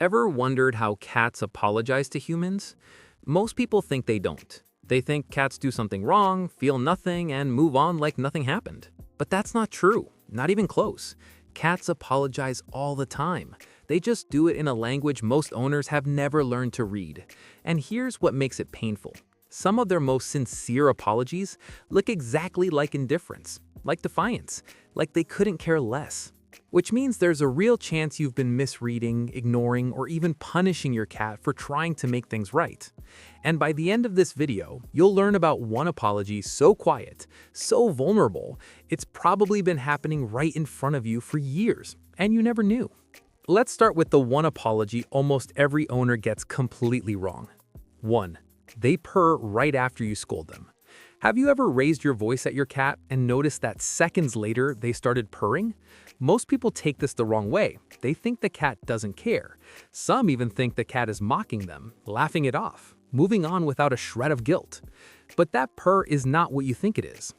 Ever wondered how cats apologize to humans? Most people think they don't. They think cats do something wrong, feel nothing, and move on like nothing happened. But that's not true, not even close. Cats apologize all the time. They just do it in a language most owners have never learned to read. And here's what makes it painful. Some of their most sincere apologies look exactly like indifference, like defiance, like they couldn't care less. Which means there's a real chance you've been misreading, ignoring, or even punishing your cat for trying to make things right. And by the end of this video, you'll learn about one apology so quiet, so vulnerable, it's probably been happening right in front of you for years, and you never knew. Let's start with the one apology almost every owner gets completely wrong. 1. They purr right after you scold them. Have you ever raised your voice at your cat and noticed that seconds later they started purring? Most people take this the wrong way. They think the cat doesn't care. Some even think the cat is mocking them, laughing it off, moving on without a shred of guilt. But that purr is not what you think it is.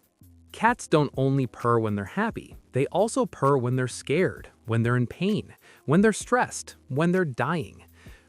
Cats don't only purr when they're happy, they also purr when they're scared, when they're in pain, when they're stressed, when they're dying.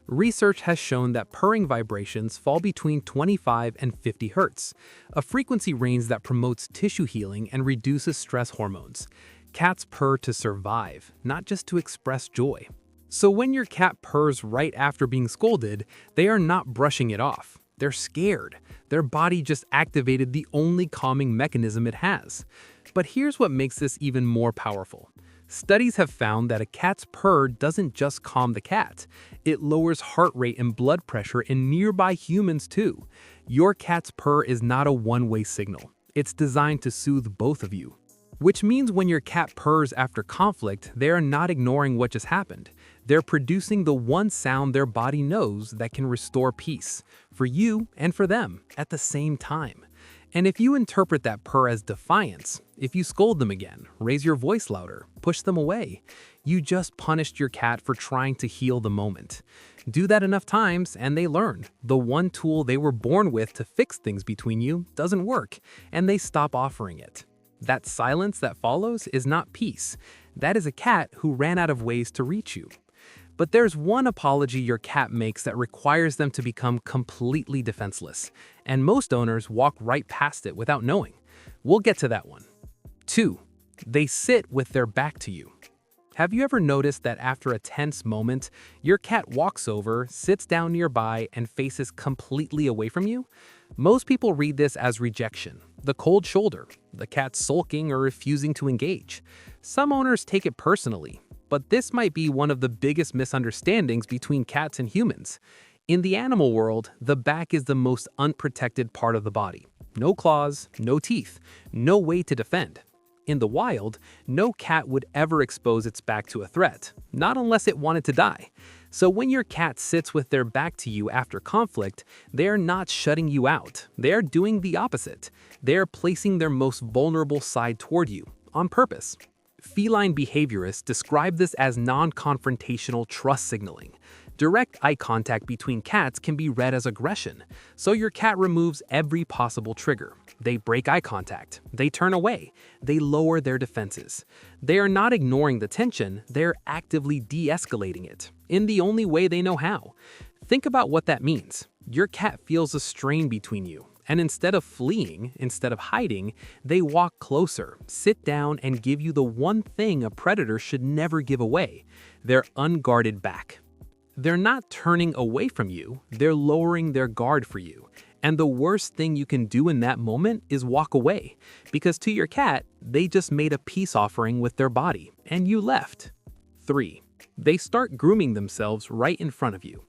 Research has shown that purring vibrations fall between 25 and 50 hertz, a frequency range that promotes tissue healing and reduces stress hormones. Cats purr to survive, not just to express joy. So when your cat purrs right after being scolded, they are not brushing it off. They're scared. Their body just activated the only calming mechanism it has. But here's what makes this even more powerful. Studies have found that a cat's purr doesn't just calm the cat, it lowers heart rate and blood pressure in nearby humans too. Your cat's purr is not a one-way signal. It's designed to soothe both of you. Which means when your cat purrs after conflict, they are not ignoring what just happened. They're producing the one sound their body knows that can restore peace, for you and for them, at the same time. And if you interpret that purr as defiance, if you scold them again, raise your voice louder, push them away, you just punished your cat for trying to heal the moment. Do that enough times and they learn. The one tool they were born with to fix things between you doesn't work, and they stop offering it. That silence that follows is not peace. That is a cat who ran out of ways to reach you. But there's one apology your cat makes that requires them to become completely defenseless, and most owners walk right past it without knowing. We'll get to that one. 2. They sit with their back to you. Have you ever noticed that after a tense moment, your cat walks over, sits down nearby, and faces completely away from you? Most people read this as rejection, the cold shoulder, the cat sulking or refusing to engage. Some owners take it personally, but this might be one of the biggest misunderstandings between cats and humans. In the animal world, the back is the most unprotected part of the body. No claws, no teeth, no way to defend. In the wild, no cat would ever expose its back to a threat, not unless it wanted to die. So when your cat sits with their back to you after conflict, they're not shutting you out. They're doing the opposite. They're placing their most vulnerable side toward you, on purpose. Feline behaviorists describe this as non-confrontational trust signaling. Direct eye contact between cats can be read as aggression, so your cat removes every possible trigger. They break eye contact, they turn away, they lower their defenses. They are not ignoring the tension, they're actively de-escalating it, in the only way they know how. Think about what that means. Your cat feels a strain between you, and instead of fleeing, instead of hiding, they walk closer, sit down, and give you the one thing a predator should never give away: their unguarded back. They're not turning away from you, they're lowering their guard for you. And the worst thing you can do in that moment is walk away, because to your cat, they just made a peace offering with their body, and you left. 3. They start grooming themselves right in front of you.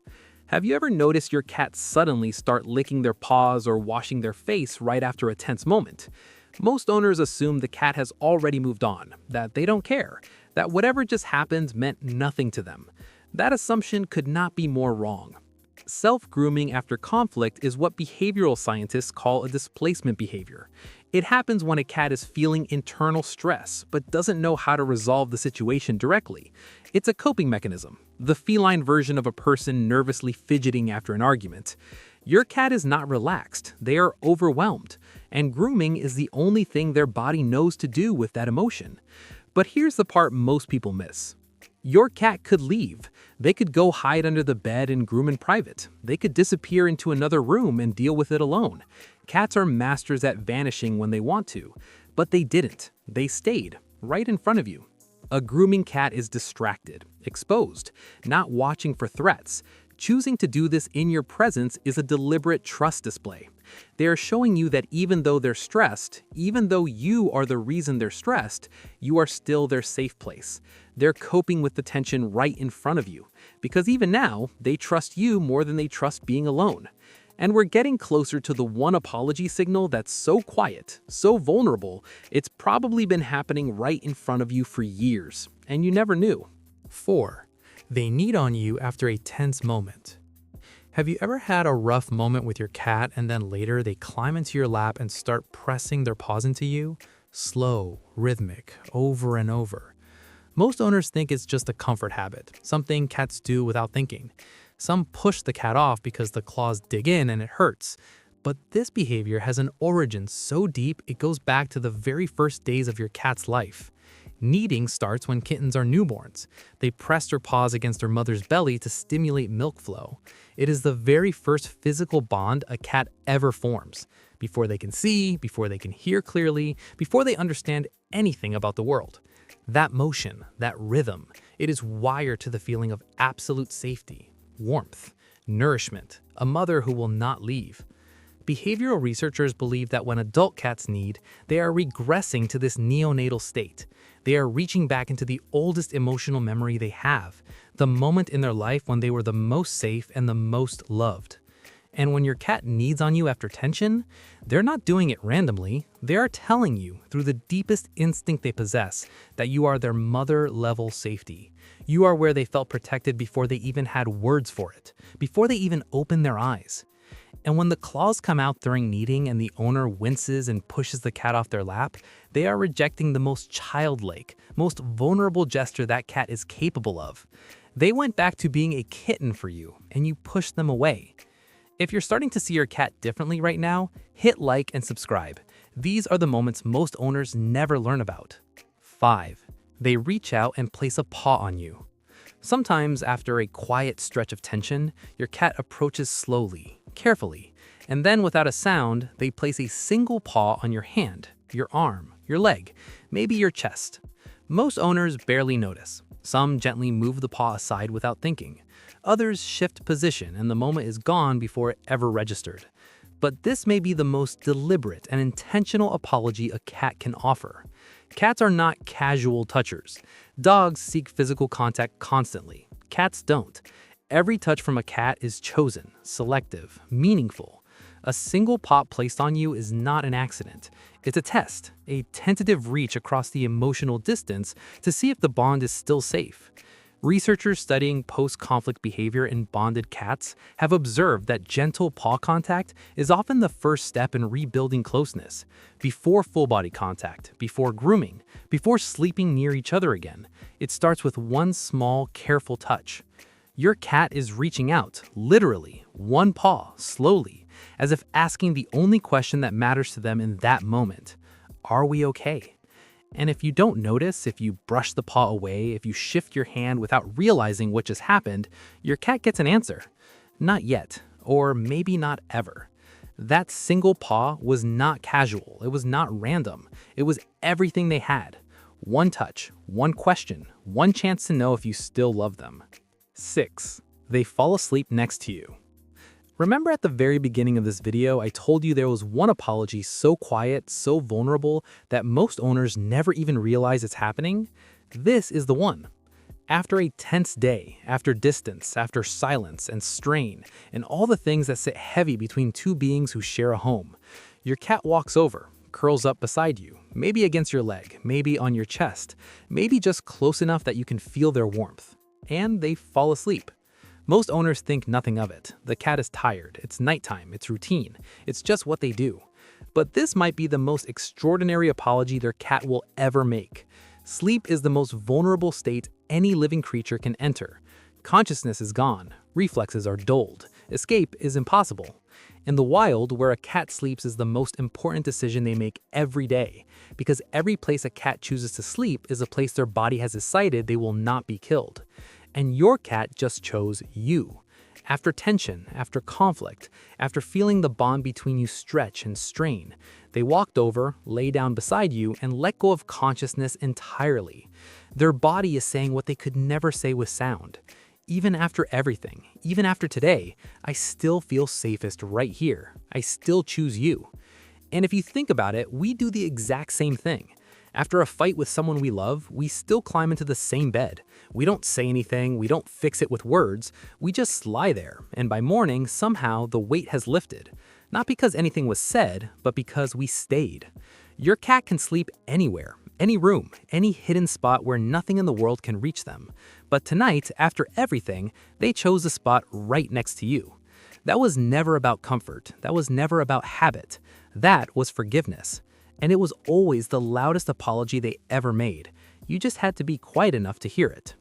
Have you ever noticed your cat suddenly start licking their paws or washing their face right after a tense moment? Most owners assume the cat has already moved on, that they don't care, that whatever just happened meant nothing to them. That assumption could not be more wrong. Self-grooming after conflict is what behavioral scientists call a displacement behavior. It happens when a cat is feeling internal stress but doesn't know how to resolve the situation directly. It's a coping mechanism, the feline version of a person nervously fidgeting after an argument. Your cat is not relaxed, they are overwhelmed, and grooming is the only thing their body knows to do with that emotion. But here's the part most people miss. Your cat could leave. They could go hide under the bed and groom in private. They could disappear into another room and deal with it alone. Cats are masters at vanishing when they want to, but they didn't. They stayed right in front of you. A grooming cat is distracted, exposed, not watching for threats. Choosing to do this in your presence is a deliberate trust display. They are showing you that even though they're stressed, even though you are the reason they're stressed, you are still their safe place. They're coping with the tension right in front of you, because even now, they trust you more than they trust being alone. And we're getting closer to the one apology signal that's so quiet, so vulnerable, it's probably been happening right in front of you for years, and you never knew. 4. They need on you after a tense moment. Have you ever had a rough moment with your cat and then later they climb into your lap and start pressing their paws into you? Slow, rhythmic, over and over. Most owners think it's just a comfort habit, something cats do without thinking. Some push the cat off because the claws dig in and it hurts. But this behavior has an origin so deep it goes back to the very first days of your cat's life. Kneading starts when kittens are newborns. They press their paws against their mother's belly to stimulate milk flow. It is the very first physical bond a cat ever forms. Before they can see, before they can hear clearly, before they understand anything about the world. That motion, that rhythm, it is wired to the feeling of absolute safety, warmth, nourishment, a mother who will not leave. Behavioral researchers believe that when adult cats need, they are regressing to this neonatal state. They are reaching back into the oldest emotional memory they have, the moment in their life when they were the most safe and the most loved. And when your cat needs on you after tension, they're not doing it randomly. They are telling you, through the deepest instinct they possess, that you are their mother-level safety. You are where they felt protected before they even had words for it, before they even opened their eyes. And when the claws come out during kneading and the owner winces and pushes the cat off their lap, they are rejecting the most childlike, most vulnerable gesture that cat is capable of. They went back to being a kitten for you, and you pushed them away. If you're starting to see your cat differently right now, hit like and subscribe. These are the moments most owners never learn about. 5. They reach out and place a paw on you. Sometimes, after a quiet stretch of tension, your cat approaches slowly, carefully, and then without a sound, they place a single paw on your hand, your arm, your leg, maybe your chest. Most owners barely notice. Some gently move the paw aside without thinking. Others shift position and the moment is gone before it ever registered. But this may be the most deliberate and intentional apology a cat can offer. Cats are not casual touchers. Dogs seek physical contact constantly. Cats don't. Every touch from a cat is chosen, selective, meaningful. A single paw placed on you is not an accident. It's a test, a tentative reach across the emotional distance to see if the bond is still safe. Researchers studying post-conflict behavior in bonded cats have observed that gentle paw contact is often the first step in rebuilding closeness. Before full-body contact, before grooming, before sleeping near each other again, it starts with one small, careful touch. Your cat is reaching out, literally, one paw, slowly, as if asking the only question that matters to them in that moment. Are we okay? And if you don't notice, if you brush the paw away, if you shift your hand without realizing what just happened, your cat gets an answer. Not yet, or maybe not ever. That single paw was not casual, it was not random, it was everything they had. One touch, one question, one chance to know if you still love them. 6. They fall asleep next to you. Remember at the very beginning of this video, I told you there was one apology so quiet, so vulnerable, that most owners never even realize it's happening? This is the one. After a tense day, after distance, after silence and strain, and all the things that sit heavy between two beings who share a home, your cat walks over, curls up beside you, maybe against your leg, maybe on your chest, maybe just close enough that you can feel their warmth. And they fall asleep. Most owners think nothing of it. The cat is tired, it's nighttime, it's routine, it's just what they do. But this might be the most extraordinary apology their cat will ever make. Sleep is the most vulnerable state any living creature can enter. Consciousness is gone, reflexes are dulled, escape is impossible. In the wild, where a cat sleeps is the most important decision they make every day, because every place a cat chooses to sleep is a place their body has decided they will not be killed. And your cat just chose you. After tension, after conflict, after feeling the bond between you stretch and strain, they walked over, lay down beside you, and let go of consciousness entirely. Their body is saying what they could never say with sound. Even after everything, even after today, I still feel safest right here. I still choose you. And if you think about it, we do the exact same thing. After a fight with someone we love, we still climb into the same bed. We don't say anything, we don't fix it with words, we just lie there, and by morning, somehow the weight has lifted. Not because anything was said, but because we stayed. Your cat can sleep anywhere, any room, any hidden spot where nothing in the world can reach them. But tonight, after everything, they chose a spot right next to you. That was never about comfort, that was never about habit. That was forgiveness. And it was always the loudest apology they ever made. You just had to be quiet enough to hear it.